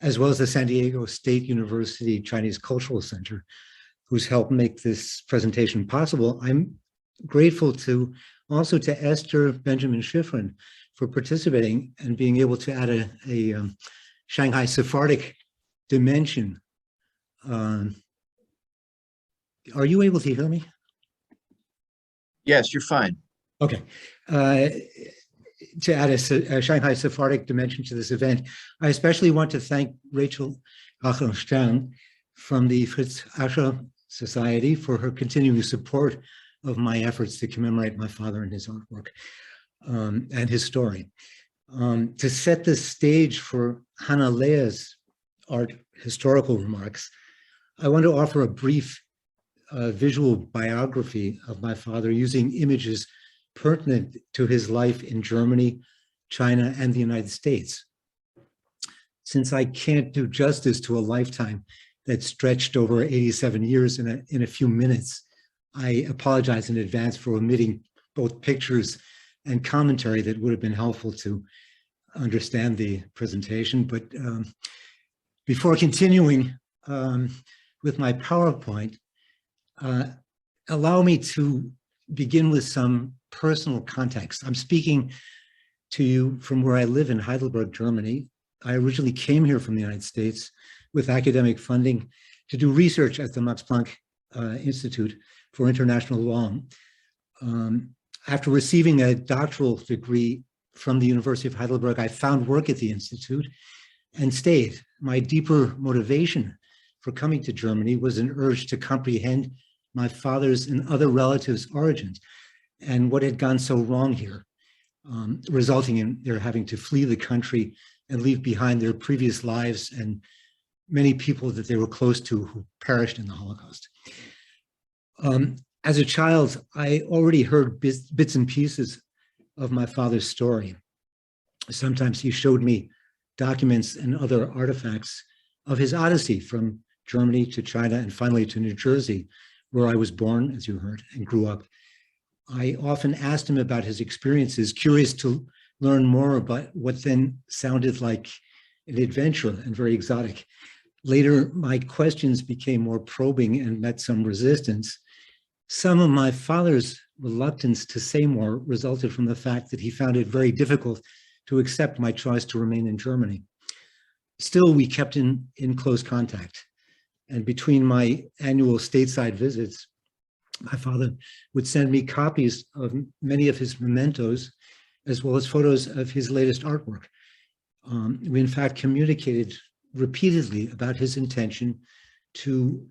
as well as the San Diego State University Chinese Cultural Center, who's helped make this presentation possible. I'm grateful also to Esther Benjamin Schifrin for participating and being able to add a Shanghai Sephardic dimension. Are you able to hear me? Yes, you're fine. Okay. To add a Shanghai Sephardic dimension to this event, I especially want to thank Rachel Stein from the Fritz Ascher Society for her continuing support of my efforts to commemorate my father and his artwork and his story. To set the stage for Hannah Leah's art historical remarks, I want to offer a brief visual biography of my father using images pertinent to his life in Germany, China, and the United States. Since I can't do justice to a lifetime that stretched over 87 years in a few minutes, I apologize in advance for omitting both pictures and commentary that would have been helpful to understand the presentation. But before continuing with my PowerPoint, allow me to begin with some personal context. I'm speaking to you from where I live in Heidelberg, Germany. I originally came here from the United States with academic funding to do research at the Max Planck Institute for International Law. After receiving a doctoral degree from the University of Heidelberg, I found work at the Institute and stayed. My deeper motivation for coming to Germany was an urge to comprehend my father's and other relatives' origins and what had gone so wrong here, resulting in their having to flee the country and leave behind their previous lives and many people that they were close to who perished in the Holocaust. As a child, I already heard bits and pieces of my father's story. Sometimes he showed me documents and other artifacts of his odyssey from Germany to China and finally to New Jersey, where I was born, as you heard, and grew up. I often asked him about his experiences, curious to learn more about what then sounded like an adventure and very exotic. Later, my questions became more probing and met some resistance. Some of my father's reluctance to say more resulted from the fact that he found it very difficult to accept my choice to remain in Germany. Still, we kept in close contact. And between my annual stateside visits, my father would send me copies of many of his mementos, as well as photos of his latest artwork. We in fact communicated repeatedly about his intention to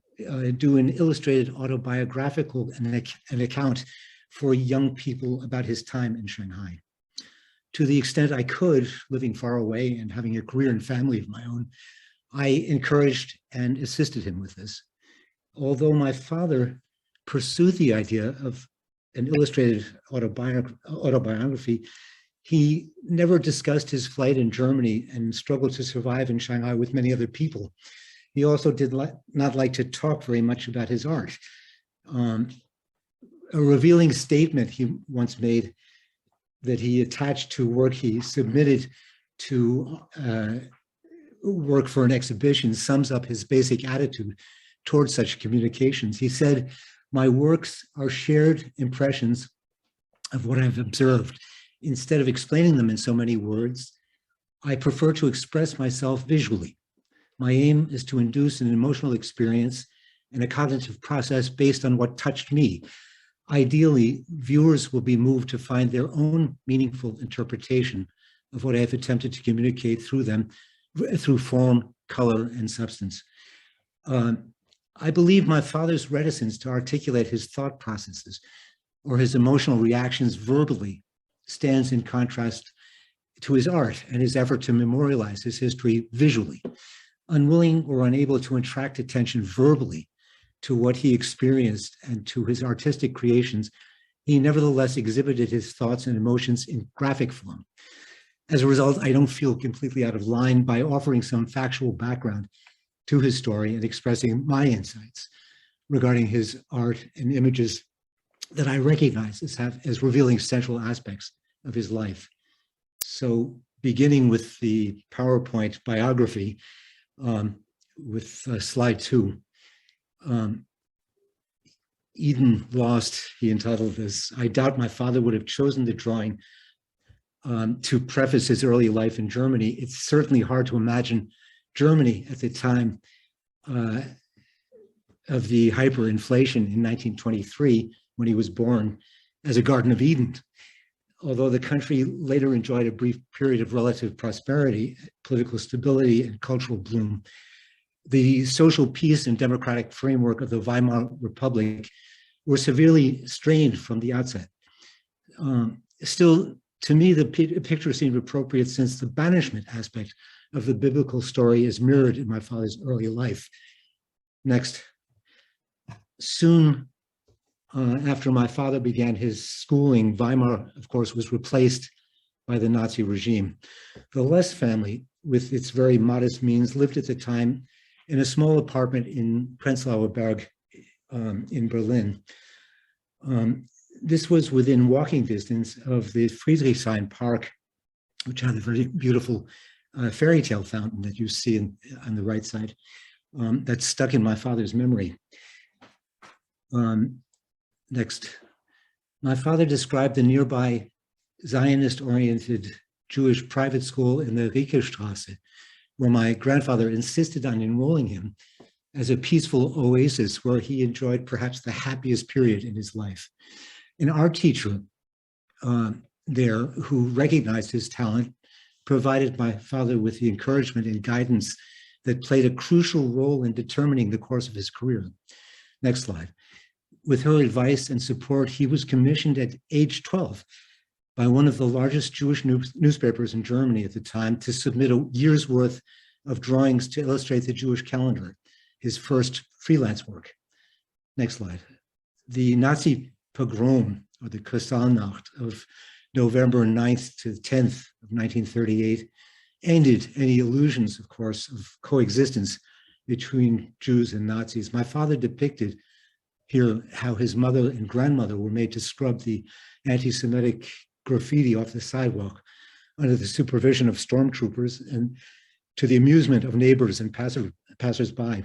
do an illustrated autobiographical an account for young people about his time in Shanghai. To the extent I could, living far away and having a career and family of my own, I encouraged and assisted him with this. Although my father pursued the idea of an illustrated autobiography, he never discussed his flight in Germany and struggled to survive in Shanghai with many other people. He also did not like to talk very much about his art. A revealing statement he once made that he attached to work he submitted to work for an exhibition sums up his basic attitude towards such communications. He said, "My works are shared impressions of what I've observed. Instead of explaining them in so many words, I prefer to express myself visually. My aim is to induce an emotional experience and a cognitive process based on what touched me. Ideally, viewers will be moved to find their own meaningful interpretation of what I have attempted to communicate through them, through form, color, and substance." I believe my father's reticence to articulate his thought processes or his emotional reactions verbally stands in contrast to his art and his effort to memorialize his history visually. Unwilling or unable to attract attention verbally to what he experienced and to his artistic creations, he nevertheless exhibited his thoughts and emotions in graphic form. As a result, I don't feel completely out of line by offering some factual background to his story and expressing my insights regarding his art and images that I recognize as revealing central aspects of his life. So beginning with the PowerPoint biography with slide 2. Eden Lost, he entitled this. I doubt my father would have chosen the drawing to preface his early life in Germany. It's certainly hard to imagine Germany at the time of the hyperinflation in 1923, when he was born, as a Garden of Eden. Although the country later enjoyed a brief period of relative prosperity, political stability, and cultural bloom, the social peace and democratic framework of the Weimar Republic were severely strained from the outset. Still, to me, the picture seemed appropriate since the banishment aspect of the biblical story is mirrored in my father's early life. Next. Soon after my father began his schooling, Weimar, of course, was replaced by the Nazi regime. The Less family, with its very modest means, lived at the time in a small apartment in Prenzlauer Berg in Berlin. This was within walking distance of the Friedrichshain Park, which had a very beautiful fairy tale fountain that you see on the right side, that's stuck in my father's memory. Next. My father described the nearby Zionist-oriented Jewish private school in the Riekestrasse, where my grandfather insisted on enrolling him, as a peaceful oasis where he enjoyed perhaps the happiest period in his life. An art teacher there, who recognized his talent, provided my father with the encouragement and guidance that played a crucial role in determining the course of his career. Next slide. With her advice and support, he was commissioned at age 12 by one of the largest Jewish newspapers in Germany at the time to submit a year's worth of drawings to illustrate the Jewish calendar, his first freelance work. Next slide. The Nazi pogrom, or the Kristallnacht, of November 9th to 10th of 1938 ended any illusions, of course, of coexistence between Jews and Nazis. My father depicted here how his mother and grandmother were made to scrub the anti-Semitic graffiti off the sidewalk under the supervision of stormtroopers and to the amusement of neighbors and passers-by.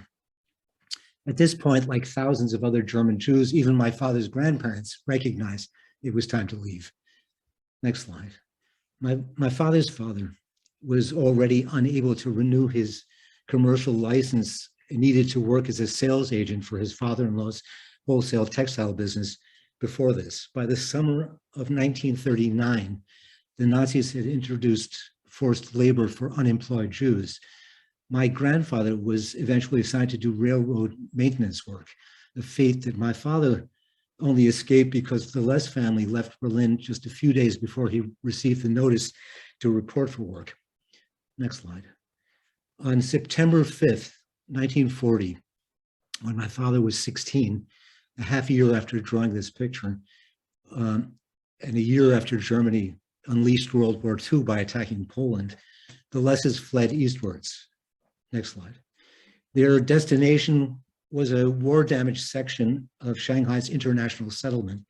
At this point, like thousands of other German Jews, even my father's grandparents recognized it was time to leave. Next slide. My father's father was already unable to renew his commercial license and needed to work as a sales agent for his father-in-law's wholesale textile business before this. By the summer of 1939, the Nazis had introduced forced labor for unemployed Jews. My grandfather was eventually assigned to do railroad maintenance work, a fate that my father only escaped because the Less family left Berlin just a few days before he received the notice to report for work. Next slide. On September 5th, 1940, when my father was 16, a half a year after drawing this picture, and a year after Germany unleashed World War II by attacking Poland, the Lesses fled eastwards. Next slide. Their destination was a war-damaged section of Shanghai's international settlement,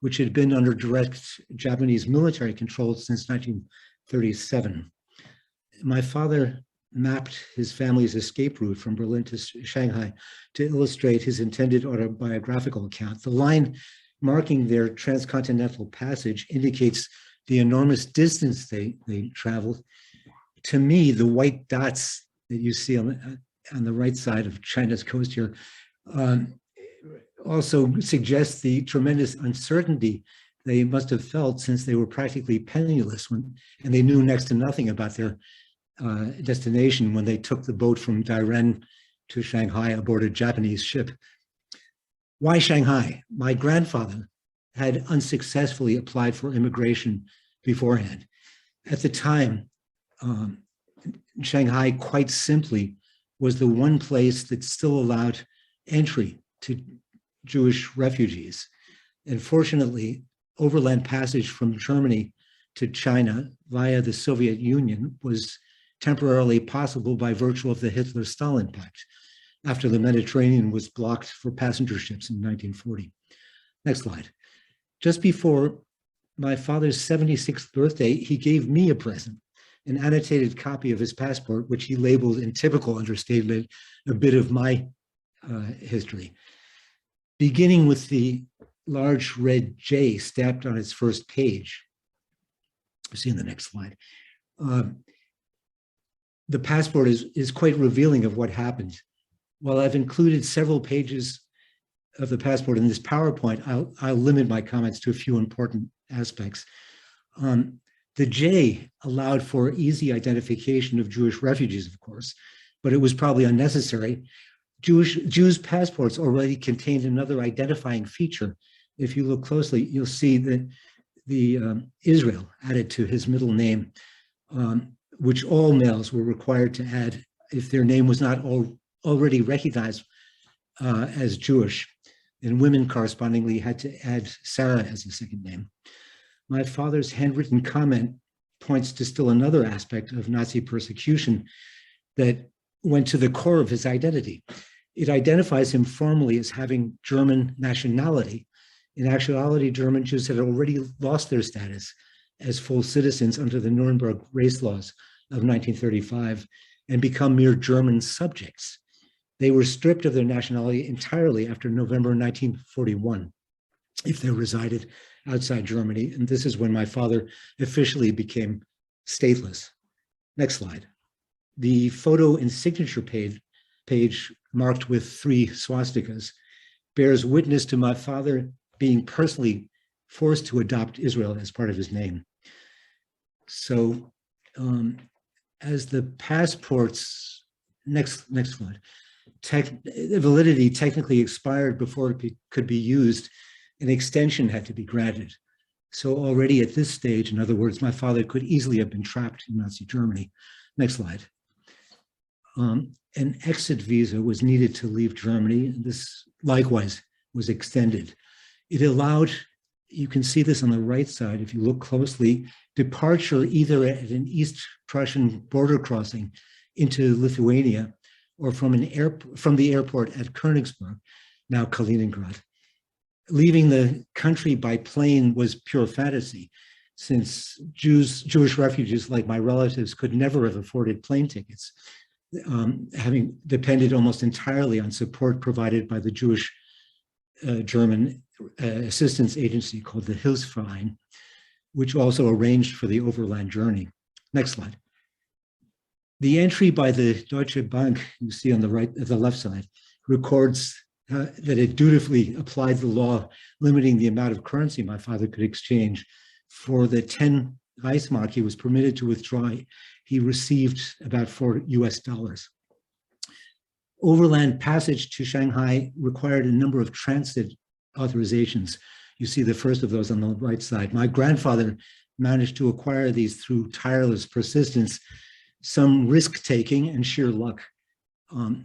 which had been under direct Japanese military control since 1937. My father mapped his family's escape route from Berlin to Shanghai to illustrate his intended autobiographical account. The line marking their transcontinental passage indicates the enormous distance they traveled. To me, the white dots that you see on the right side of China's coast here also suggests the tremendous uncertainty they must have felt, since they were practically penniless and they knew next to nothing about their destination when they took the boat from Dairen to Shanghai aboard a Japanese ship. Why Shanghai? My grandfather had unsuccessfully applied for immigration beforehand. At the time, Shanghai, quite simply, was the one place that still allowed entry to Jewish refugees. And fortunately, overland passage from Germany to China via the Soviet Union was temporarily possible by virtue of the Hitler-Stalin Pact, after the Mediterranean was blocked for passenger ships in 1940. Next slide. Just before my father's 76th birthday, he gave me a present, an annotated copy of his passport, which he labeled in typical understatement, a bit of my history. Beginning with the large red J stamped on its first page. See in the next slide. The passport is quite revealing of what happened. While I've included several pages of the passport in this PowerPoint, I'll limit my comments to a few important aspects. The J allowed for easy identification of Jewish refugees, of course, but it was probably unnecessary. Jews' passports already contained another identifying feature. If you look closely, you'll see that the Israel added to his middle name, which all males were required to add if their name was not already recognized as Jewish, and women correspondingly had to add Sarah as a second name. My father's handwritten comment points to still another aspect of Nazi persecution that went to the core of his identity. It identifies him formally as having German nationality. In actuality, German Jews had already lost their status as full citizens under the Nuremberg race laws of 1935 and become mere German subjects. They were stripped of their nationality entirely after November 1941, if they resided outside Germany. And this is when my father officially became stateless. Next slide. The photo and signature page marked with 3 swastikas bears witness to my father being personally forced to adopt Israel as part of his name. So as the passports, next slide, the validity technically expired before it could be used, an extension had to be granted. So already at this stage, in other words, my father could easily have been trapped in Nazi Germany. Next slide. An exit visa was needed to leave Germany, and this likewise was extended. It allowed, you can see this on the right side if you look closely, departure either at an East Prussian border crossing into Lithuania or from the airport at Königsberg, now Kaliningrad. Leaving the country by plane was pure fantasy, since Jewish refugees like my relatives could never have afforded plane tickets, having depended almost entirely on support provided by the Jewish German assistance agency called the Hilfsverein, which also arranged for the overland journey. Next slide. The entry by the Deutsche Bank, you see on the right, the left side, records that it dutifully applied the law limiting the amount of currency my father could exchange. For the 10 Reichsmark he was permitted to withdraw, he received about $4 US. Overland passage to Shanghai required a number of transit authorizations. You see the first of those on the right side. My grandfather managed to acquire these through tireless persistence, some risk-taking and sheer luck.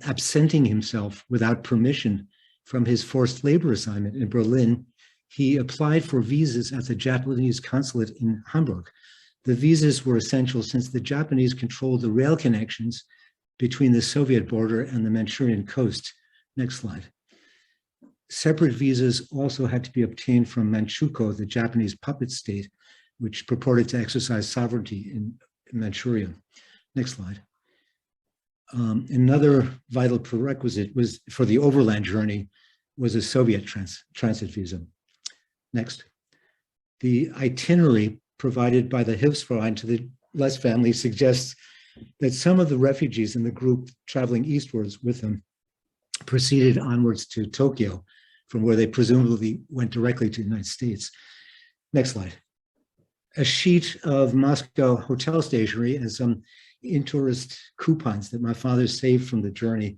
Absenting himself without permission from his forced labor assignment in Berlin, he applied for visas at the Japanese consulate in Hamburg. The visas were essential since the Japanese controlled the rail connections between the Soviet border and the Manchurian coast. Next slide. Separate visas also had to be obtained from Manchukuo, the Japanese puppet state, which purported to exercise sovereignty in Manchuria. Next slide. Another vital prerequisite was for the overland journey was a Soviet transit visa. Next. The itinerary provided by the Hilfsverein to the Les family suggests that some of the refugees in the group traveling eastwards with them proceeded onwards to Tokyo, from where they presumably went directly to the United States. Next slide. A sheet of Moscow hotel stationery and some in-tourist coupons that my father saved from the journey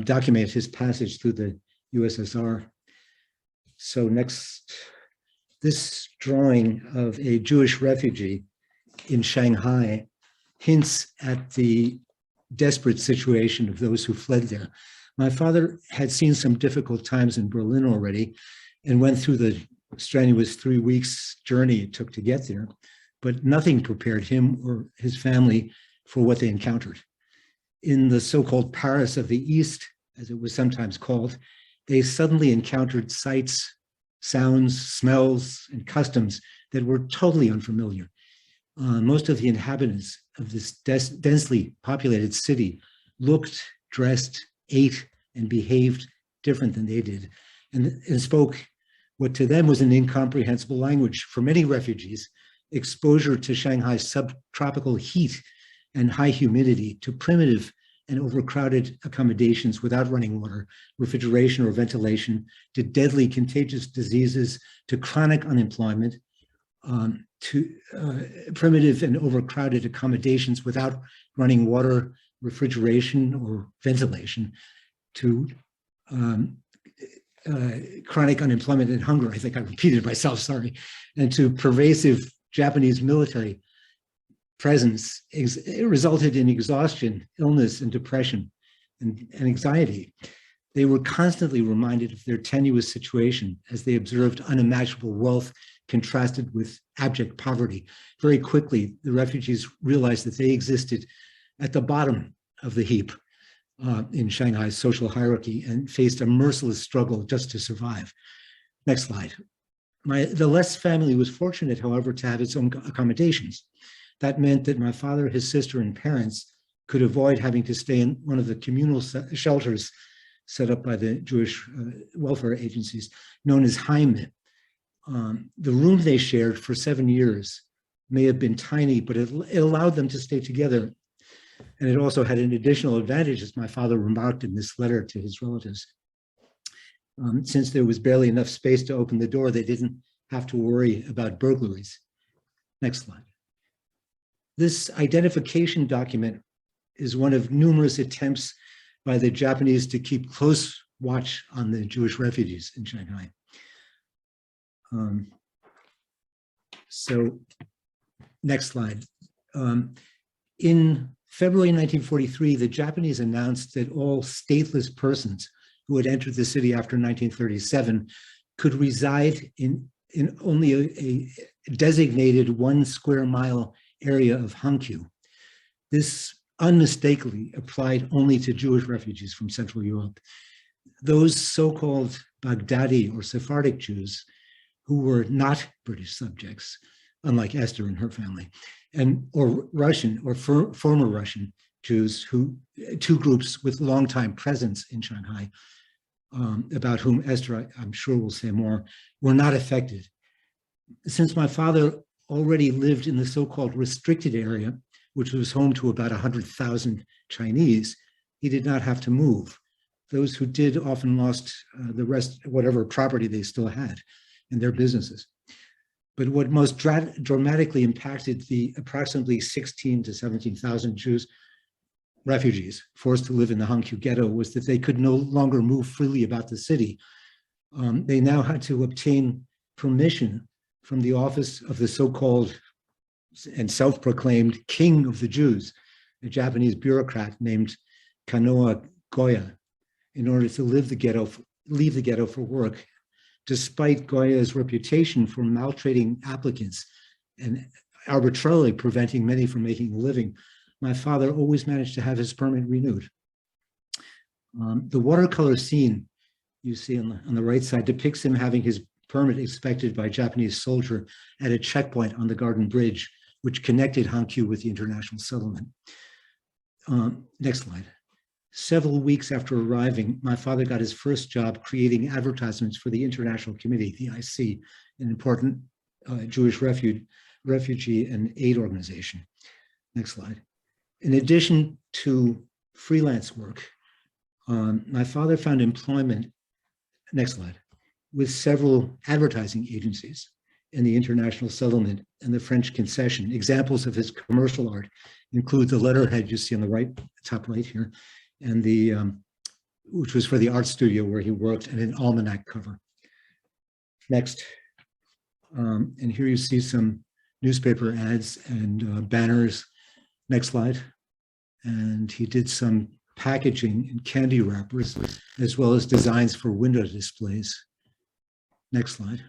document his passage through the USSR. So next, this drawing of a Jewish refugee in Shanghai hints at the desperate situation of those who fled there. My father had seen some difficult times in Berlin already and went through the strenuous 3 weeks journey it took to get there, but nothing prepared him or his family for what they encountered. In the so-called Paris of the East, as it was sometimes called, they suddenly encountered sights, sounds, smells, and customs that were totally unfamiliar. Most of the inhabitants of this densely populated city looked, dressed, ate, and behaved different than they did, and spoke what to them was an incomprehensible language. For many refugees, exposure to Shanghai's subtropical heat and high humidity, to primitive and overcrowded accommodations without running water, refrigeration, or ventilation, to deadly contagious diseases, to chronic unemployment, to primitive and overcrowded accommodations without running water, refrigeration, or ventilation, to chronic unemployment and hunger. I think I repeated myself, sorry, and to pervasive Japanese military presence. It resulted in exhaustion, illness, and depression, and anxiety. They were constantly reminded of their tenuous situation as they observed unimaginable wealth contrasted with abject poverty. Very quickly, the refugees realized that they existed at the bottom of the heap in Shanghai's social hierarchy and faced a merciless struggle just to survive. Next slide. The Less family was fortunate, however, to have its own accommodations. That meant that my father, his sister, and parents could avoid having to stay in one of the communal shelters set up by the Jewish welfare agencies, known as Heim. The room they shared for 7 years may have been tiny, but it allowed them to stay together. And it also had an additional advantage, as my father remarked in this letter to his relatives. Since there was barely enough space to open the door, they didn't have to worry about burglaries. Next slide. This identification document is one of numerous attempts by the Japanese to keep close watch on the Jewish refugees in Shanghai. So, next slide. In February 1943, the Japanese announced that all stateless persons who had entered the city after 1937 could reside in only a designated 1 square mile area of Hankyu. This unmistakably applied only to Jewish refugees from Central Europe. Those so-called Baghdadi or Sephardic Jews who were not British subjects, unlike Esther and her family, or Russian or former Russian Jews, two groups with longtime presence in Shanghai, about whom Esther, I'm sure, will say more, were not affected. Since my father already lived in the so-called restricted area, which was home to about 100,000 Chinese, he did not have to move. Those who did often lost the rest, whatever property they still had, and their businesses. But what most dramatically impacted the approximately 16 to 17,000 Jews, refugees forced to live in the Hankyu ghetto, was that they could no longer move freely about the city. They now had to obtain permission from the office of the so-called and self-proclaimed king of the Jews, a Japanese bureaucrat named Kanoa Goya, in order to leave the ghetto for work, despite Goya's reputation for maltreating applicants and arbitrarily preventing many from making a living. My father always managed to have his permit renewed. The watercolor scene you see on the right side depicts him having his permit inspected by a Japanese soldier at a checkpoint on the Garden Bridge, which connected Hankyu with the international settlement. Next slide. Several weeks after arriving, my father got his first job creating advertisements for the International Committee, the IC, an important Jewish refugee and aid organization. Next slide. In addition to freelance work, my father found employment, next slide, with several advertising agencies in the international settlement and the French concession. Examples of his commercial art include the letterhead you see on the right, top right here, and the, which was for the art studio where he worked, and an almanac cover. Next, and here you see some newspaper ads and banners. Next slide. And he did some packaging and candy wrappers, as well as designs for window displays. Next slide.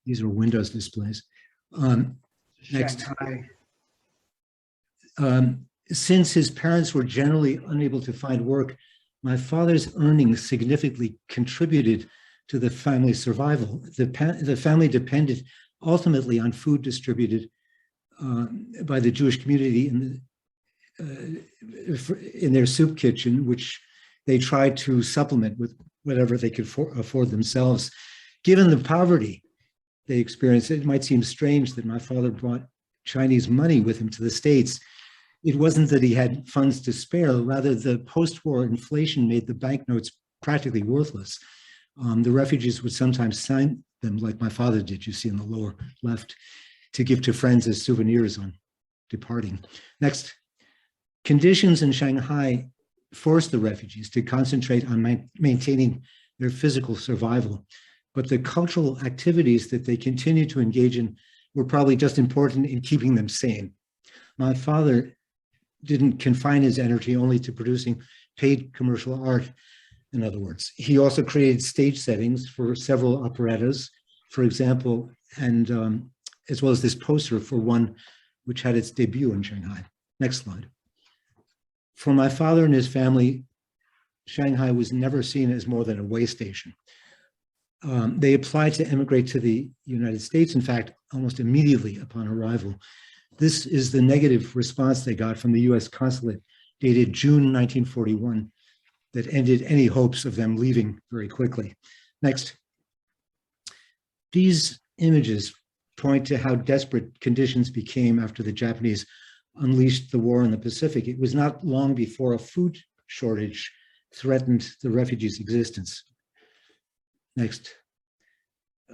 These are Windows displays. Next. Since his parents were generally unable to find work, my father's earnings significantly contributed to the family's survival. The family depended ultimately on food distributed by the Jewish community in their soup kitchen, which they tried to supplement with whatever they could afford themselves. Given the poverty they experienced, it might seem strange that my father brought Chinese money with him to the States. It wasn't that he had funds to spare, rather the post-war inflation made the banknotes practically worthless. The refugees would sometimes sign them like my father did, you see in the lower left, to give to friends as souvenirs on departing. Next, conditions in Shanghai forced the refugees to concentrate on maintaining their physical survival, but the cultural activities that they continued to engage in were probably just important in keeping them sane. My father didn't confine his energy only to producing paid commercial art, in other words. He also created stage settings for several operettas, for example, and as well as this poster for one which had its debut in Shanghai. Next slide. For my father and his family, Shanghai was never seen as more than a way station. They applied to emigrate to the United States, in fact, almost immediately upon arrival. This is the negative response they got from the US consulate dated June 1941 that ended any hopes of them leaving very quickly. Next. These images point to how desperate conditions became after the Japanese unleashed the war in the Pacific. It was not long before a food shortage threatened the refugees' existence. Next.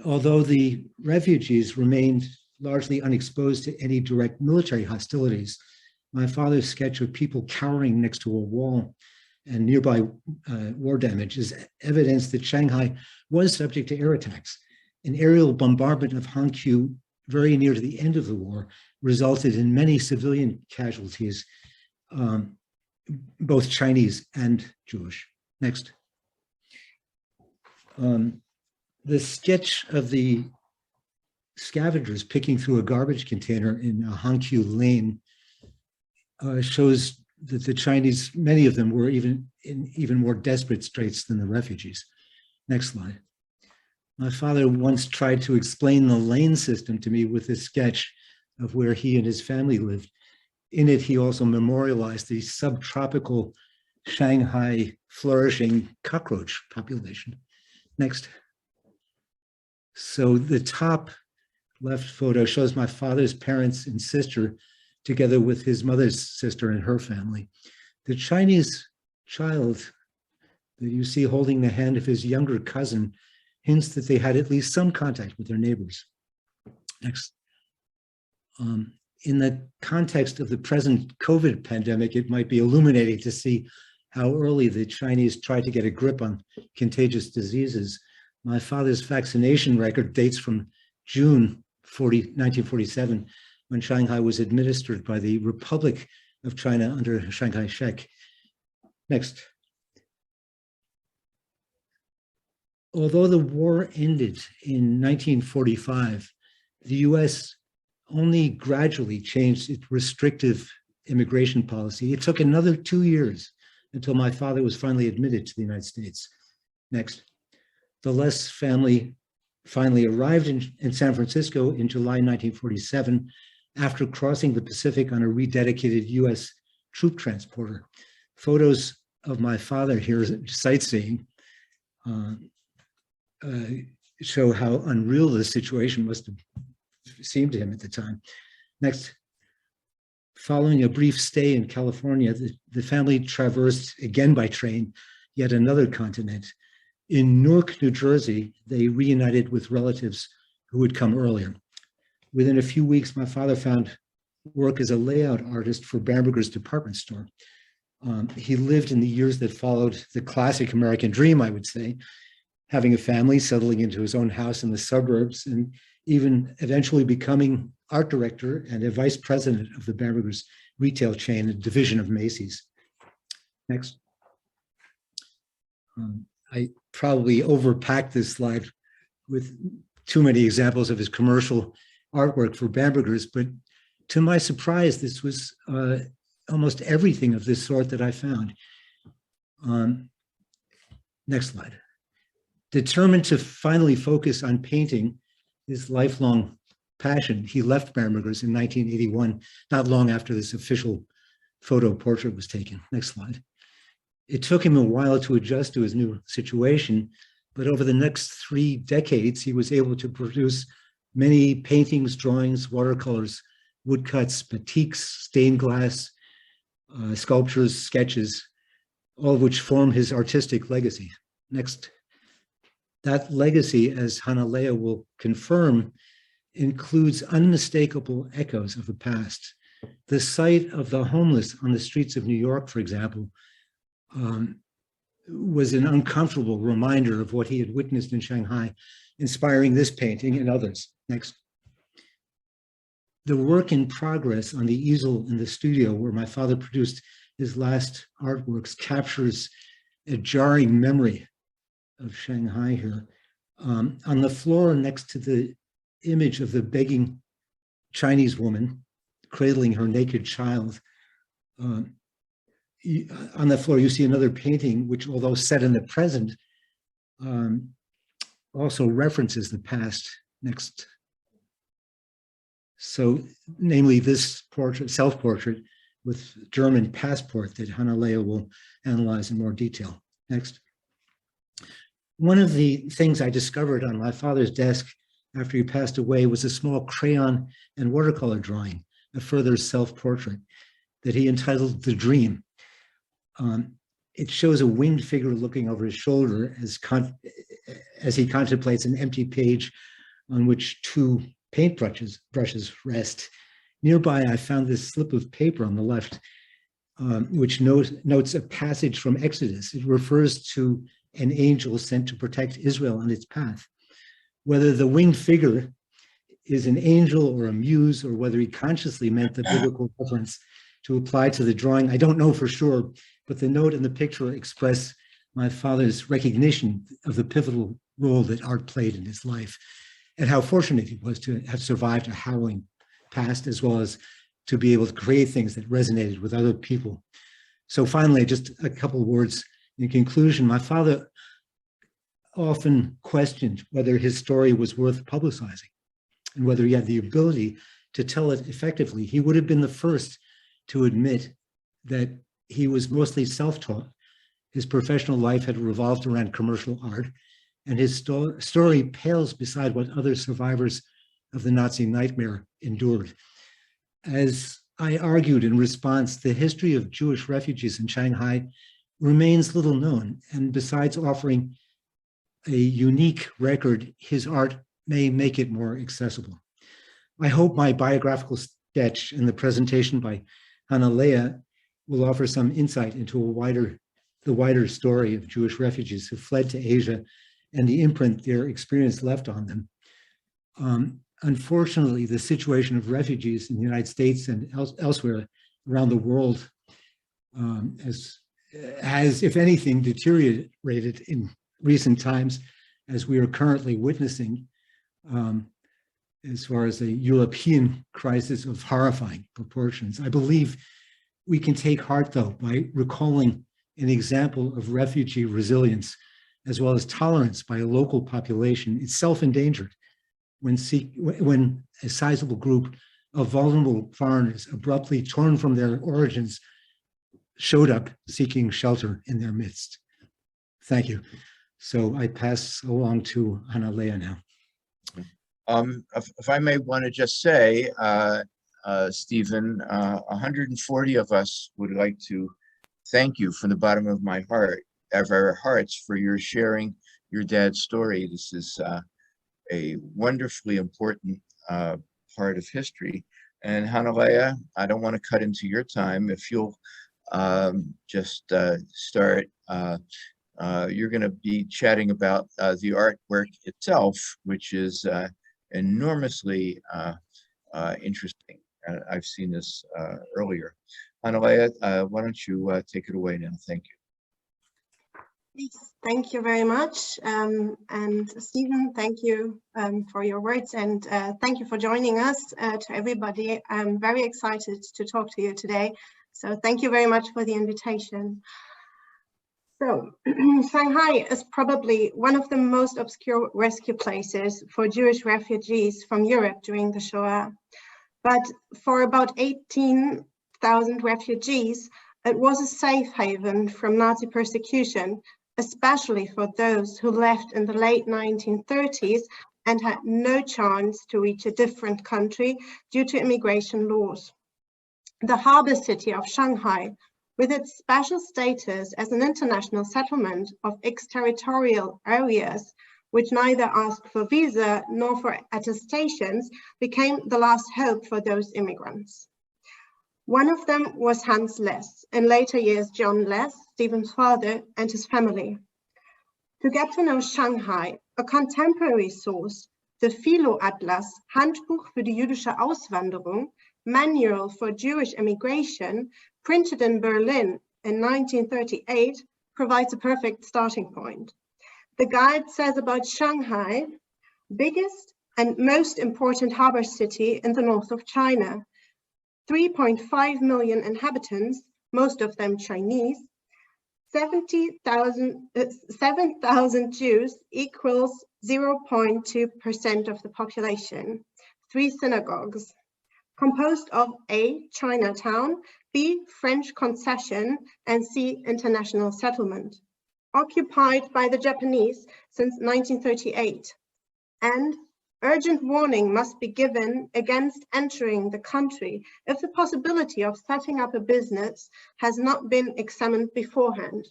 Although the refugees remained largely unexposed to any direct military hostilities, my father's sketch of people cowering next to a wall and nearby war damage is evidence that Shanghai was subject to air attacks. An aerial bombardment of Hangzhou very near to the end of the war resulted in many civilian casualties, both Chinese and Jewish. Next. The sketch of the scavengers picking through a garbage container in Hangzhou Lane shows that the Chinese, many of them were in even more desperate straits than the refugees. Next slide. My father once tried to explain the lane system to me with a sketch of where he and his family lived. In it, he also memorialized the subtropical Shanghai flourishing cockroach population. Next. So the top left photo shows my father's parents and sister together with his mother's sister and her family. The Chinese child that you see holding the hand of his younger cousin hints that they had at least some contact with their neighbors. Next. In the context of the present COVID pandemic, it might be illuminating to see how early the Chinese tried to get a grip on contagious diseases. My father's vaccination record dates from June 1947, when Shanghai was administered by the Republic of China under Chiang Kai-shek. Next. Although the war ended in 1945, the US only gradually changed its restrictive immigration policy. It took another 2 years until my father was finally admitted to the United States. Next. The Les family finally arrived in San Francisco in July 1947 after crossing the Pacific on a rededicated US troop transporter. Photos of my father here sightseeing show how unreal this situation must have seemed to him at the time. Next. Following a brief stay in California, the family traversed again by train yet another continent. In Newark, New Jersey, they reunited with relatives who had come earlier. Within a few weeks, my father found work as a layout artist for Bamberger's department store. He lived in the years that followed the classic American dream, I would say, having a family, settling into his own house in the suburbs, and even eventually becoming art director and a vice president of the Bamberger's retail chain, a division of Macy's. Next. I probably overpacked this slide with too many examples of his commercial artwork for Bamberger's, but to my surprise, this was almost everything of this sort that I found. Next slide. Determined to finally focus on painting his lifelong passion. He left Bamberger's in 1981, not long after this official photo portrait was taken. Next slide. It took him a while to adjust to his new situation, but over the next 3 decades, he was able to produce many paintings, drawings, watercolors, woodcuts, batiks, stained glass, sculptures, sketches, all of which form his artistic legacy. Next. That legacy, as Hanalea will confirm, includes unmistakable echoes of the past. The sight of the homeless on the streets of New York, for example, was an uncomfortable reminder of what he had witnessed in Shanghai, inspiring this painting and others. Next. The work in progress on the easel in the studio where my father produced his last artworks captures a jarring memory of Shanghai here. On the floor next to the image of the begging Chinese woman cradling her naked child, on the floor you see another painting which, although set in the present, also references the past. Next. So, namely this portrait, self-portrait with German passport that Hanalea will analyze in more detail. Next. One of the things I discovered on my father's desk after he passed away was a small crayon and watercolor drawing, a further self-portrait that he entitled The Dream. It shows a winged figure looking over his shoulder as he contemplates an empty page on which 2 paint brushes rest. Nearby, I found this slip of paper on the left, which notes a passage from Exodus. It refers to an angel sent to protect Israel on its path. Whether the winged figure is an angel or a muse, or whether he consciously meant the biblical reference to apply to the drawing, I don't know for sure, but the note and the picture express my father's recognition of the pivotal role that art played in his life, and how fortunate he was to have survived a harrowing past, as well as to be able to create things that resonated with other people. So finally, just a couple of words in conclusion. My father often questioned whether his story was worth publicizing and whether he had the ability to tell it effectively. He would have been the first to admit that he was mostly self-taught. His professional life had revolved around commercial art, and his story pales beside what other survivors of the Nazi nightmare endured. As I argued in response, the history of Jewish refugees in Shanghai remains little known, and besides offering a unique record, his art may make it more accessible. I hope my biographical sketch and the presentation by Hanalea will offer some insight into the wider story of Jewish refugees who fled to Asia and the imprint their experience left on them. Unfortunately, the situation of refugees in the United States and elsewhere around the world has, if anything, deteriorated in recent times, as we are currently witnessing, as far as a European crisis of horrifying proportions. I believe we can take heart, though, by recalling an example of refugee resilience, as well as tolerance by a local population itself endangered, when a sizable group of vulnerable foreigners abruptly torn from their origins showed up seeking shelter in their midst. Thank you. So I pass along to Hanalea now. If I may want to just say, Stephen, 140 of us would like to thank you from the bottom of my heart, of our hearts, for your sharing your dad's story. This is a wonderfully important part of history. And Hanalea, I don't want to cut into your time. If you'll just start, you're going to be chatting about the artwork itself, which is enormously interesting. I've seen this earlier. Hanalea, why don't you take it away now? Thank you. Yes, thank you very much. And Stephen, thank you for your words, and thank you for joining us. To everybody, I'm very excited to talk to you today. So thank you very much for the invitation. So, Shanghai is probably one of the most obscure rescue places for Jewish refugees from Europe during the Shoah. But for about 18,000 refugees, it was a safe haven from Nazi persecution, especially for those who left in the late 1930s and had no chance to reach a different country due to immigration laws. The harbor city of Shanghai, with its special status as an international settlement of exterritorial areas, which neither asked for visa nor for attestations, became the last hope for those immigrants. One of them was Hans Less, in later years John Less, Stephen's father, and his family. To get to know Shanghai, a contemporary source, the Philo-Atlas, Handbuch für die jüdische Auswanderung, Manual for Jewish Immigration, printed in Berlin in 1938, provides a perfect starting point. The guide says about Shanghai, biggest and most important harbor city in the north of China, 3.5 million inhabitants, most of them Chinese, 7,000 Jews equals 0.2% of the population, 3 synagogues, composed of A, Chinatown, B, French concession, and C, international settlement, occupied by the Japanese since 1938, and urgent warning must be given against entering the country if the possibility of setting up a business has not been examined beforehand.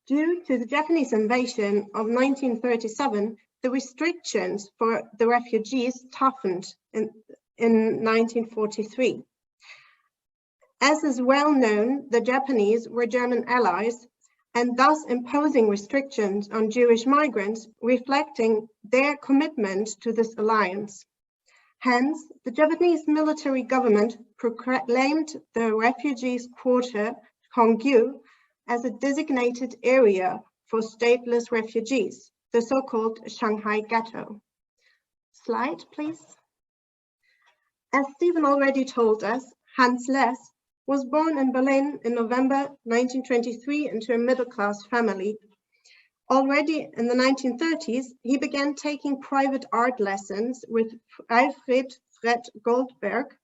Due to the Japanese invasion of 1937, the restrictions for the refugees toughened in 1943. As is well known, the Japanese were German allies and thus imposing restrictions on Jewish migrants, reflecting their commitment to this alliance. Hence, the Japanese military government proclaimed the refugees' quarter, Hongyu, as a designated area for stateless refugees, the so-called Shanghai Ghetto. Slide, please. As Stephen already told us, Hans Less was born in Berlin in November 1923 into a middle-class family. Already in the 1930s, he began taking private art lessons with Alfred Fred Goldberg,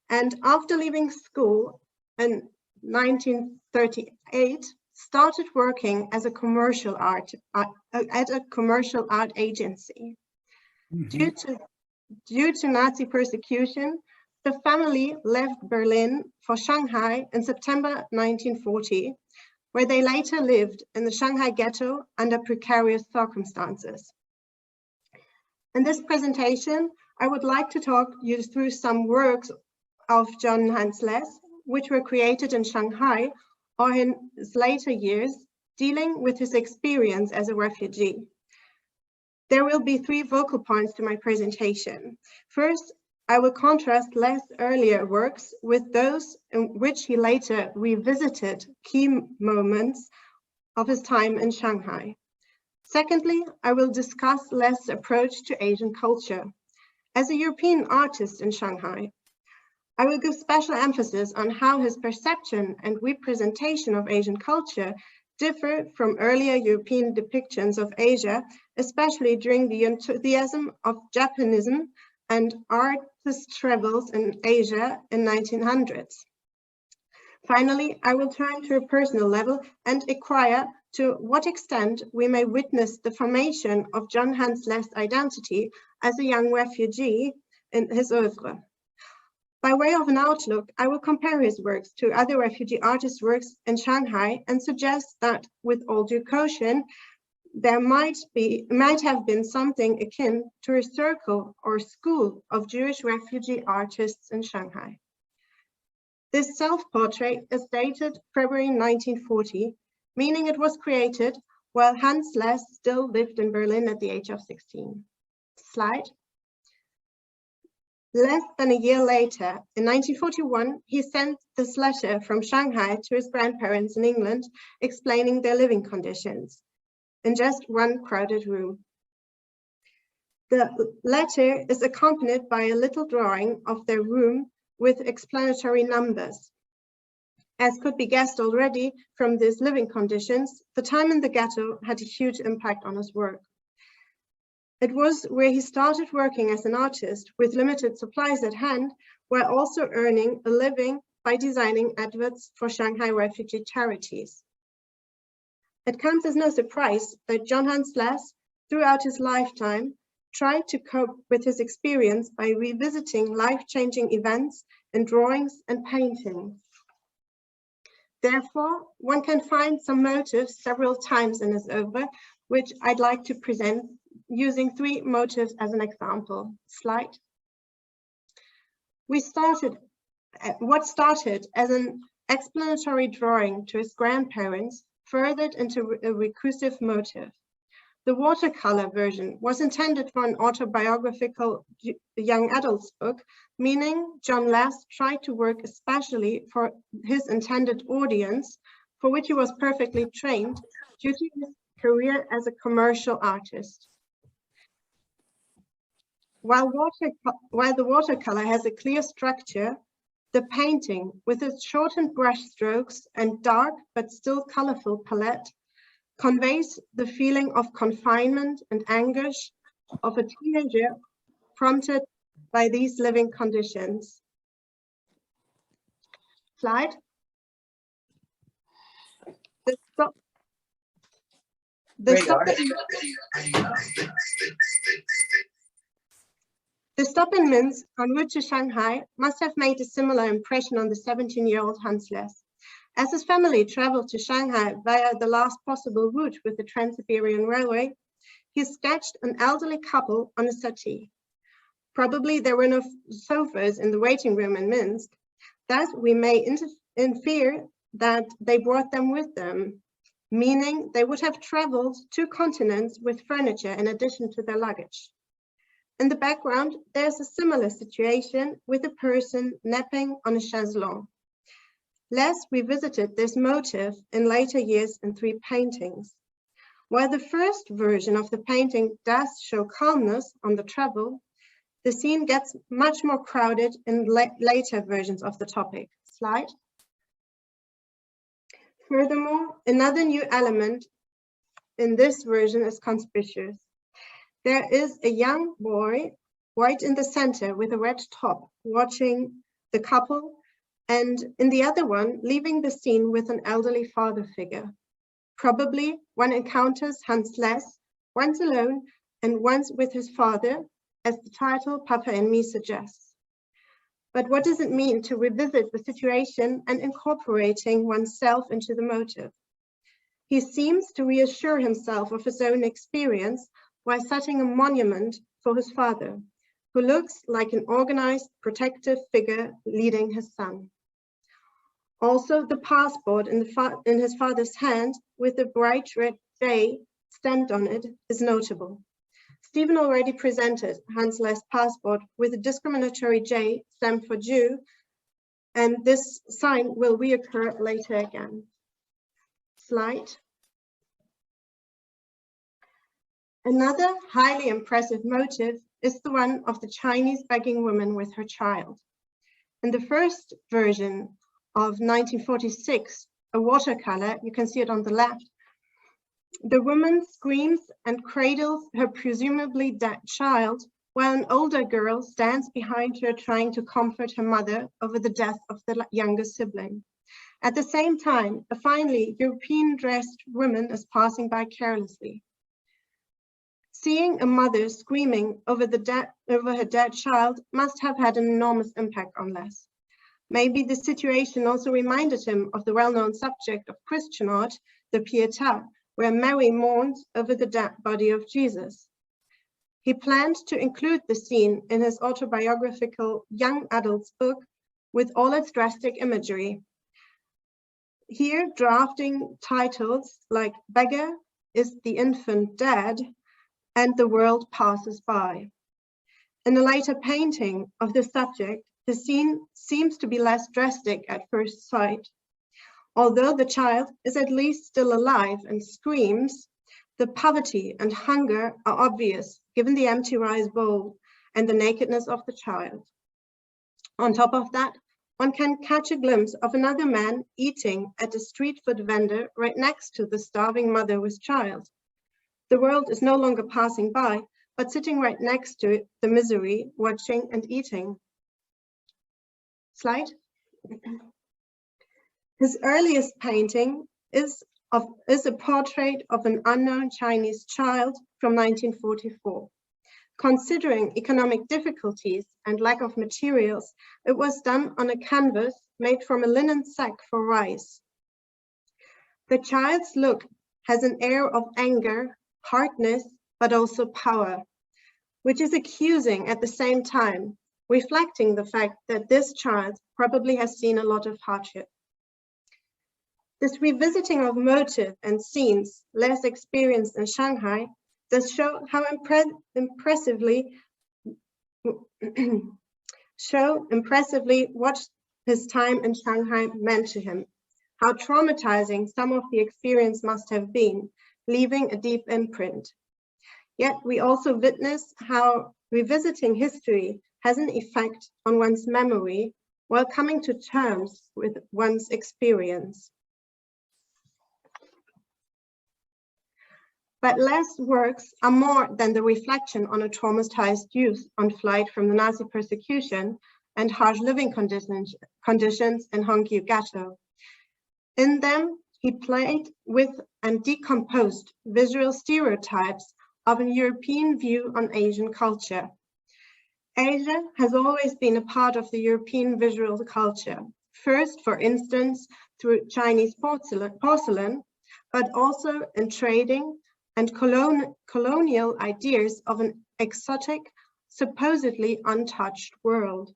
and after leaving school in 1938, started working as a commercial art agency. Mm-hmm. Due to Nazi persecution, the family left Berlin for Shanghai in September 1940, where they later lived in the Shanghai ghetto under precarious circumstances. In this presentation, I would like to talk you through some works of John Hans Less, which were created in Shanghai or in his later years, dealing with his experience as a refugee. There will be 3 focal points to my presentation. First, I will contrast Less' earlier works with those in which he later revisited key moments of his time in Shanghai. Secondly, I will discuss Less' approach to Asian culture. As a European artist in Shanghai, I will give special emphasis on how his perception and representation of Asian culture differ from earlier European depictions of Asia, especially during the enthusiasm of Japanism and artist travels in Asia in 1900s. Finally, I will turn to a personal level and inquire to what extent we may witness the formation of John Hans Less' identity as a young refugee in his oeuvre. By way of an outlook, I will compare his works to other refugee artists' works in Shanghai and suggest that, with all due caution, there might have been something akin to a circle or school of Jewish refugee artists in Shanghai. This self-portrait is dated February 1940, meaning it was created while Hans Less still lived in Berlin at the age of 16. Slide. Less than a year later, in 1941, he sent this letter from Shanghai to his grandparents in England, explaining their living conditions in just one crowded room. The letter is accompanied by a little drawing of their room with explanatory numbers. As could be guessed already from these living conditions, the time in the ghetto had a huge impact on his work. It was where he started working as an artist with limited supplies at hand, while also earning a living by designing adverts for Shanghai refugee charities. It comes as no surprise that John Hans Less, throughout his lifetime, tried to cope with his experience by revisiting life-changing events in drawings and paintings. Therefore, one can find some motives several times in his oeuvre, which I'd like to present using 3 motives as an example. Slide. What started as an explanatory drawing to his grandparents furthered into a recursive motive. The watercolor version was intended for an autobiographical young adult's book, meaning John Less tried to work especially for his intended audience, for which he was perfectly trained due to his career as a commercial artist. While the watercolor has a clear structure, the painting, with its shortened brush strokes and dark but still colorful palette, conveys the feeling of confinement and anguish of a teenager prompted by these living conditions. Slide. The stop in Minsk en route to Shanghai must have made a similar impression on the 17-year-old Hans Less. As his family traveled to Shanghai via the last possible route with the Trans-Siberian Railway, he sketched an elderly couple on a settee. Probably there were no sofas in the waiting room in Minsk. Thus, we may infer that they brought them with them, meaning they would have traveled 2 continents with furniture in addition to their luggage. In the background, there's a similar situation with a person napping on a chaise-longue. Less revisited this motive in later years in 3 paintings. While the first version of the painting does show calmness on the travel, the scene gets much more crowded in later versions of the topic. Slide. Furthermore, another new element in this version is conspicuous. There is a young boy right in the center with a red top watching the couple, and in the other one, leaving the scene with an elderly father figure. Probably one encounters Hans Less, once alone and once with his father, as the title Papa and Me suggests. But what does it mean to revisit the situation and incorporating oneself into the motive? He seems to reassure himself of his own experience while setting a monument for his father, who looks like an organized, protective figure leading his son. Also, the passport in his father's hand with a bright red J stamped on it is notable. Stephen already presented Hans Less' passport with a discriminatory J stamped for Jew, and this sign will reoccur later again. Slide. Another highly impressive motive is the one of the Chinese begging woman with her child. In the first version of 1946, a watercolor, you can see it on the left, the woman screams and cradles her presumably dead child, while an older girl stands behind her trying to comfort her mother over the death of the younger sibling. At the same time, a finely European-dressed woman is passing by carelessly. Seeing a mother screaming over her dead child must have had an enormous impact on Less. Maybe the situation also reminded him of the well-known subject of Christian art, the Pietà, where Mary mourns over the dead body of Jesus. He planned to include the scene in his autobiographical young adult's book with all its drastic imagery. Here, drafting titles like "Beggar, is the infant dead?" and "The world passes by." In a later painting of the subject, the scene seems to be less drastic at first sight. Although the child is at least still alive and screams, the poverty and hunger are obvious given the empty rice bowl and the nakedness of the child. On top of that, one can catch a glimpse of another man eating at a street food vendor right next to the starving mother with child. The world is no longer passing by, but sitting right next to it, the misery, watching and eating. Slide. His earliest painting is a portrait of an unknown Chinese child from 1944. Considering economic difficulties and lack of materials, it was done on a canvas made from a linen sack for rice. The child's look has an air of anger, hardness, but also power, which is accusing at the same time, reflecting the fact that this child probably has seen a lot of hardship. This revisiting of motive and scenes less experienced in Shanghai does show how impressively what his time in Shanghai meant to him, how traumatizing some of the experience must have been, leaving a deep imprint. Yet we also witness how revisiting history has an effect on one's memory while coming to terms with one's experience. But Le's works are more than the reflection on a traumatized youth on flight from the Nazi persecution and harsh living conditions in Hongqiu Ghetto. In them, he played with and decomposed visual stereotypes of a European view on Asian culture. Asia has always been a part of the European visual culture, first, for instance, through Chinese porcelain, but also in trading and colonial ideas of an exotic, supposedly untouched world.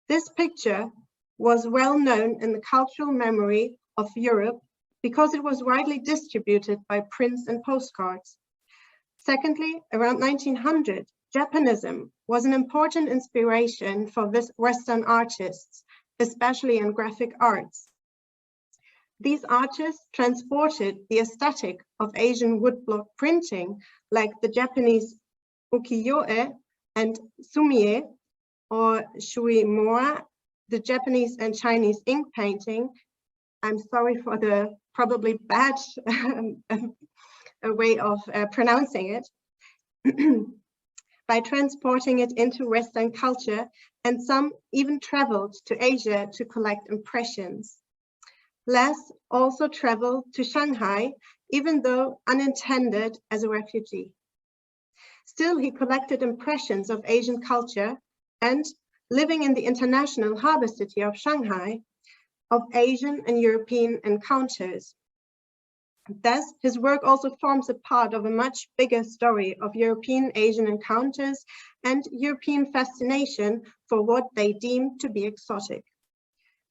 This picture was well known in the cultural memory of Europe because it was widely distributed by prints and postcards. Secondly, around 1900, Japanism was an important inspiration for Western artists, especially in graphic arts. These artists transported the aesthetic of Asian woodblock printing, like the Japanese ukiyo-e and sumie, or shuimoa, the Japanese and Chinese ink painting. I'm sorry for the probably bad way of pronouncing it, by transporting it into Western culture, and some even traveled to Asia to collect impressions. Les also traveled to Shanghai, even though unintended as a refugee. Still, he collected impressions of Asian culture and, living in the international harbor city of Shanghai, of Asian and European encounters. Thus, his work also forms a part of a much bigger story of European-Asian encounters and European fascination for what they deem to be exotic.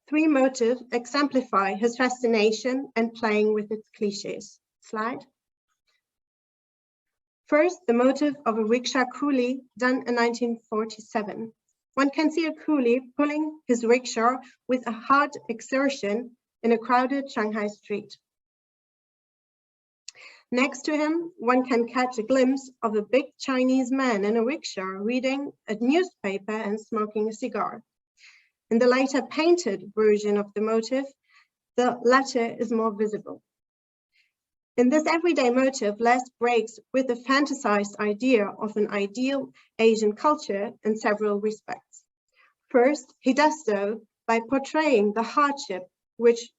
Three motifs exemplify his fascination and playing with its cliches. Slide. First, the motif of a rickshaw coolie done in 1947. One can see a coolie pulling his rickshaw with a hard exertion in a crowded Shanghai street. Next to him, one can catch a glimpse of a big Chinese man in a rickshaw reading a newspaper and smoking a cigar. In the later painted version of the motif, the latter is more visible. In this everyday motif, Les breaks with the fantasized idea of an ideal Asian culture in several respects. First, he does so by portraying the hardship which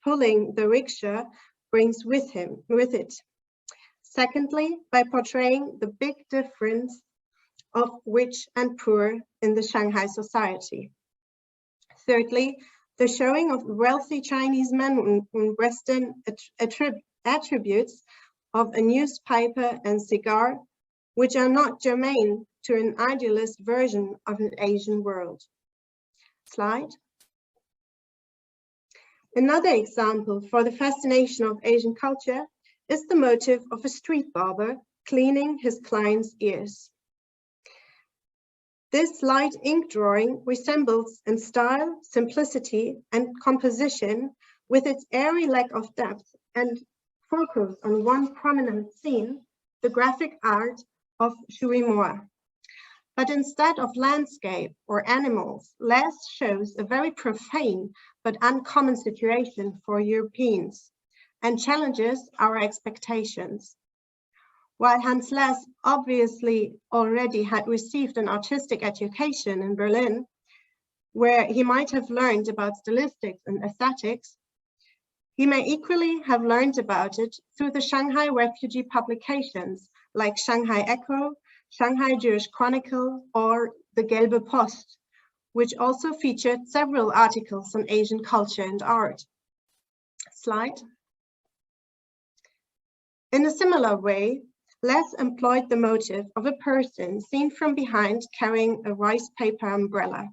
pulling the rickshaw brings with it. Secondly, by portraying the big difference of rich and poor in the Shanghai society. Thirdly, the showing of wealthy Chinese men in Western attributes of a newspaper and cigar, which are not germane to an idealist version of an Asian world. Slide. Another example for the fascination of Asian culture is the motif of a street barber cleaning his client's ears. This light ink drawing resembles in style, simplicity, and composition, with its airy lack of depth and focus on one prominent scene, the graphic art of Shuimoa. But instead of landscape or animals, Les shows a very profane but uncommon situation for Europeans and challenges our expectations. While Hans Les obviously already had received an artistic education in Berlin, where he might have learned about stylistics and aesthetics, he may equally have learned about it through the Shanghai refugee publications like Shanghai Echo, Shanghai Jewish Chronicle, or the Gelbe Post, which also featured several articles on Asian culture and art. Slide. In a similar way, Les employed the motive of a person seen from behind carrying a rice paper umbrella.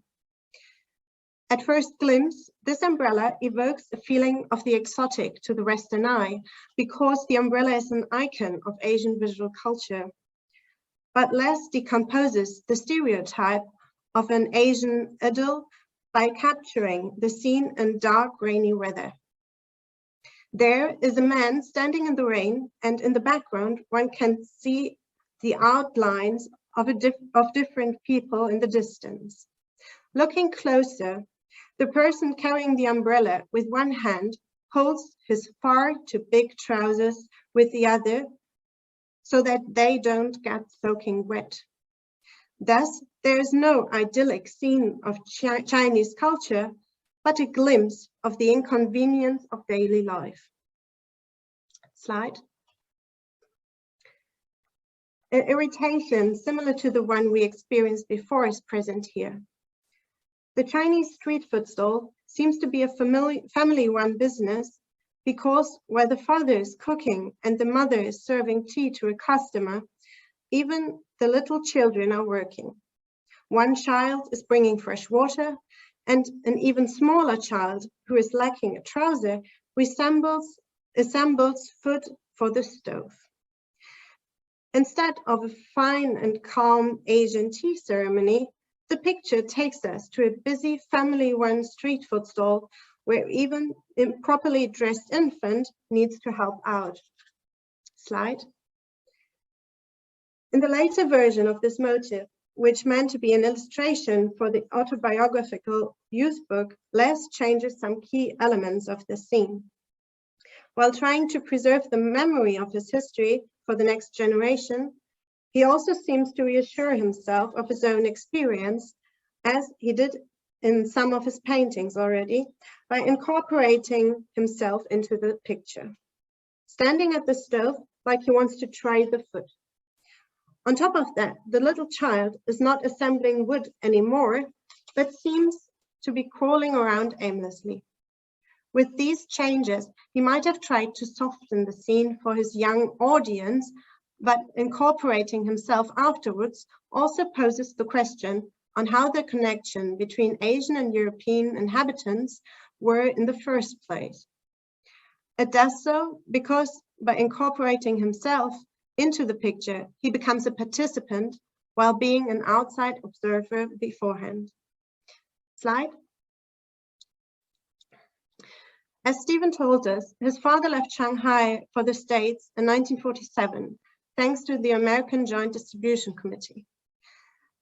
At first glimpse, this umbrella evokes a feeling of the exotic to the Western eye because the umbrella is an icon of Asian visual culture. But Les decomposes the stereotype of an Asian idyll by capturing the scene in dark, rainy weather. There is a man standing in the rain, and in the background, one can see the outlines of different people in the distance. Looking closer, the person carrying the umbrella with one hand holds his far too big trousers with the other so that they don't get soaking wet. Thus, there is no idyllic scene of Chinese culture, but a glimpse of the inconvenience of daily life. Slide. An irritation similar to the one we experienced before is present here. The Chinese street food stall seems to be a family-run business because while the father is cooking and the mother is serving tea to a customer, even the little children are working. One child is bringing fresh water, and an even smaller child who is lacking a trouser assembles food for the stove. Instead of a fine and calm Asian tea ceremony, the picture takes us to a busy family-run street food stall where even a improperly dressed infant needs to help out. Slide. In the later version of this motif, which meant to be an illustration for the autobiographical youth book, Les changes some key elements of the scene. While trying to preserve the memory of his history for the next generation, he also seems to reassure himself of his own experience, as he did in some of his paintings already, by incorporating himself into the picture. Standing at the stove like he wants to try the food. On top of that, the little child is not assembling wood anymore, but seems to be crawling around aimlessly. With these changes, he might have tried to soften the scene for his young audience, but incorporating himself afterwards also poses the question on how the connection between Asian and European inhabitants were in the first place. It does so because by incorporating himself into the picture, he becomes a participant while being an outside observer beforehand. Slide. As Stephen told us, his father left Shanghai for the States in 1947, thanks to the American Joint Distribution Committee.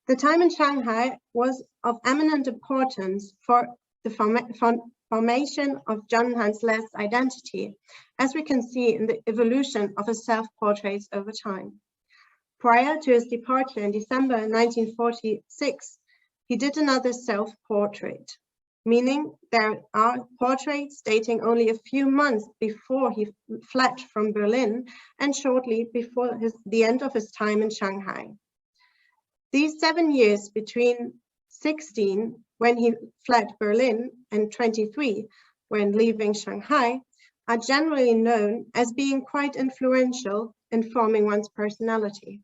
The time in Shanghai was of eminent importance for the formation of John Hans Les' identity, as we can see in the evolution of his self-portraits over time. Prior to his departure in December 1946, he did another self-portrait, meaning there are portraits dating only a few months before he fled from Berlin and shortly before the end of his time in Shanghai. These 7 years between 16, when he fled Berlin, and 23, when leaving Shanghai, are generally known as being quite influential in forming one's personality.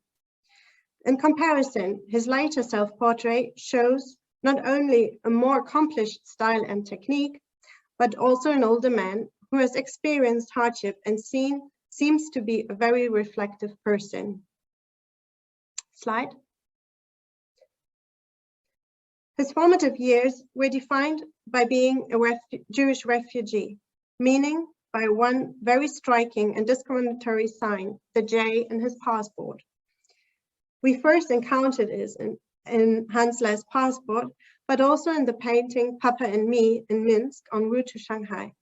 In comparison, his later self-portrait shows not only a more accomplished style and technique, but also an older man who has experienced hardship and seems to be a very reflective person. Slide. His formative years were defined by being a Jewish refugee, meaning by one very striking and discriminatory sign, the J in his passport. We first encountered in Hans Le's passport, but also in the painting Papa and Me in Minsk en route to Shanghai.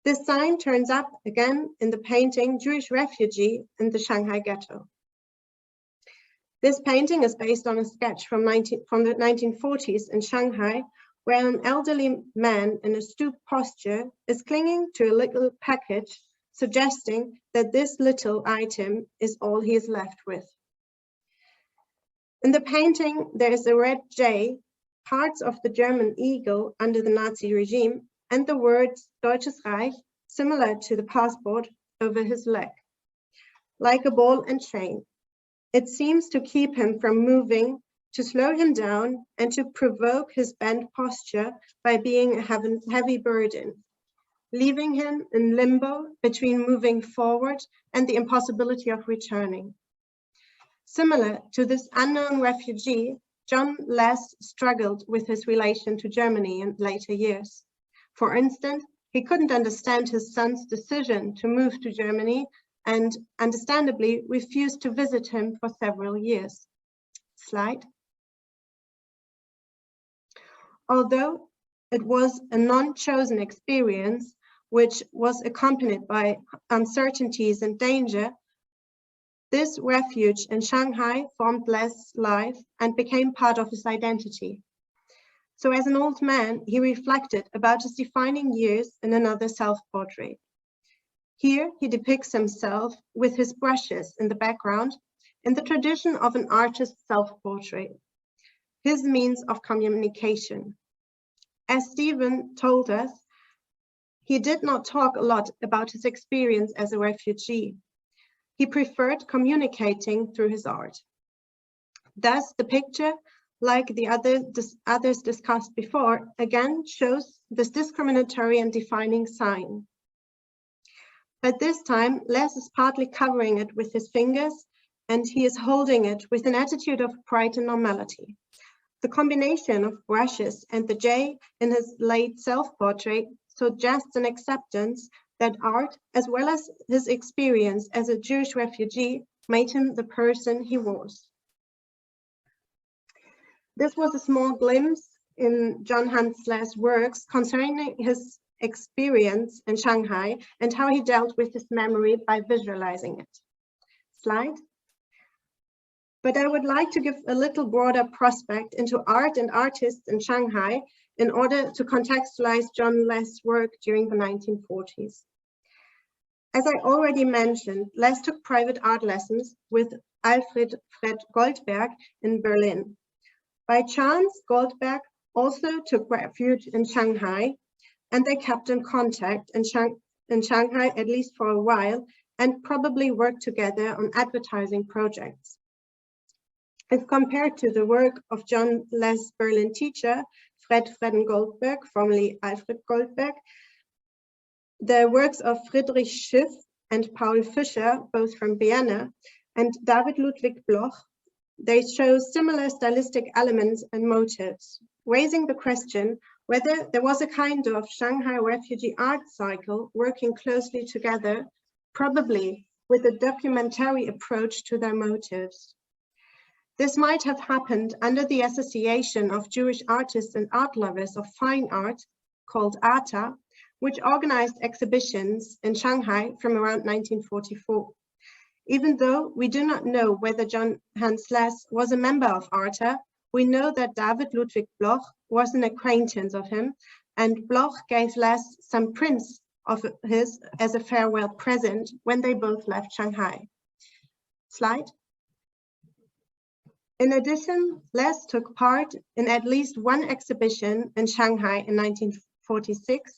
This sign turns up again in the painting Jewish Refugee in the Shanghai ghetto. This painting is based on a sketch from the 1940s in Shanghai, where an elderly man in a stooped posture is clinging to a little package, suggesting that this little item is all he is left with. In the painting, there is a red J, parts of the German eagle under the Nazi regime, and the words Deutsches Reich, similar to the passport, over his leg. Like a ball and chain, it seems to keep him from moving, to slow him down, and to provoke his bent posture by being a heavy burden, leaving him in limbo between moving forward and the impossibility of returning. Similar to this unknown refugee, John Less struggled with his relation to Germany in later years. For instance, he couldn't understand his son's decision to move to Germany and understandably refused to visit him for several years. Slide. Although it was a non-chosen experience, which was accompanied by uncertainties and danger, this refuge in Shanghai formed Less' life and became part of his identity. So as an old man, he reflected about his defining years in another self-portrait. Here, he depicts himself with his brushes in the background in the tradition of an artist's self-portrait, his means of communication. As Stephen told us, he did not talk a lot about his experience as a refugee. He preferred communicating through his art. Thus, the picture, like the others discussed before, again shows this discriminatory and defining sign. But this time, Les is partly covering it with his fingers, and he is holding it with an attitude of pride and normality. The combination of brushes and the J in his late self-portrait suggests an acceptance that art, as well as his experience as a Jewish refugee, made him the person he was. This was a small glimpse in John Hans Le's works concerning his experience in Shanghai and how he dealt with his memory by visualizing it. Slide. But I would like to give a little broader prospect into art and artists in Shanghai in order to contextualize John Les' work during the 1940s. As I already mentioned, Les took private art lessons with Alfred Fred Goldberg in Berlin. By chance, Goldberg also took refuge in Shanghai, and they kept in contact in Shanghai at least for a while, and probably worked together on advertising projects. If compared to the work of John Les' Berlin teacher, Fred Goldberg, formerly Alfred Goldberg, the works of Friedrich Schiff and Paul Fischer, both from Vienna, and David Ludwig Bloch, they show similar stylistic elements and motives, raising the question whether there was a kind of Shanghai refugee art cycle working closely together, probably with a documentary approach to their motives. This might have happened under the Association of Jewish Artists and Art Lovers of Fine Art, called ATA, which organized exhibitions in Shanghai from around 1944. Even though we do not know whether John Hans Les was a member of ATA, we know that David Ludwig Bloch was an acquaintance of him, and Bloch gave Les some prints of his as a farewell present when they both left Shanghai. Slide. In addition, Les took part in at least one exhibition in Shanghai in 1946,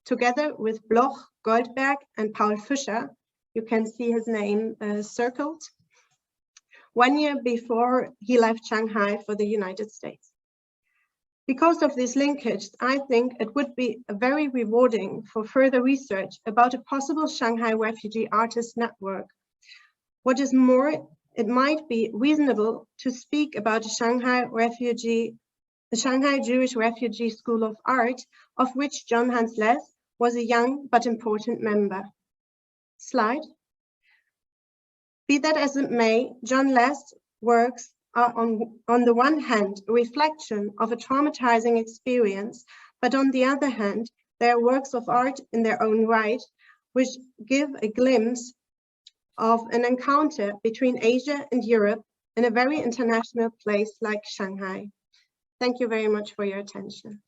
together with Bloch, Goldberg, and Paul Fischer. You can see his name circled, 1 year before he left Shanghai for the United States. Because of this linkage, I think it would be very rewarding for further research about a possible Shanghai refugee artist network. What is more, it might be reasonable to speak about a the Shanghai Jewish Refugee School of Art, of which John Hans Les was a young but important member. Slide. Be that as it may, John Les' works are on the one hand a reflection of a traumatizing experience, but on the other hand, they are works of art in their own right, which give a glimpse of an encounter between Asia and Europe in a very international place like Shanghai. Thank you very much for your attention.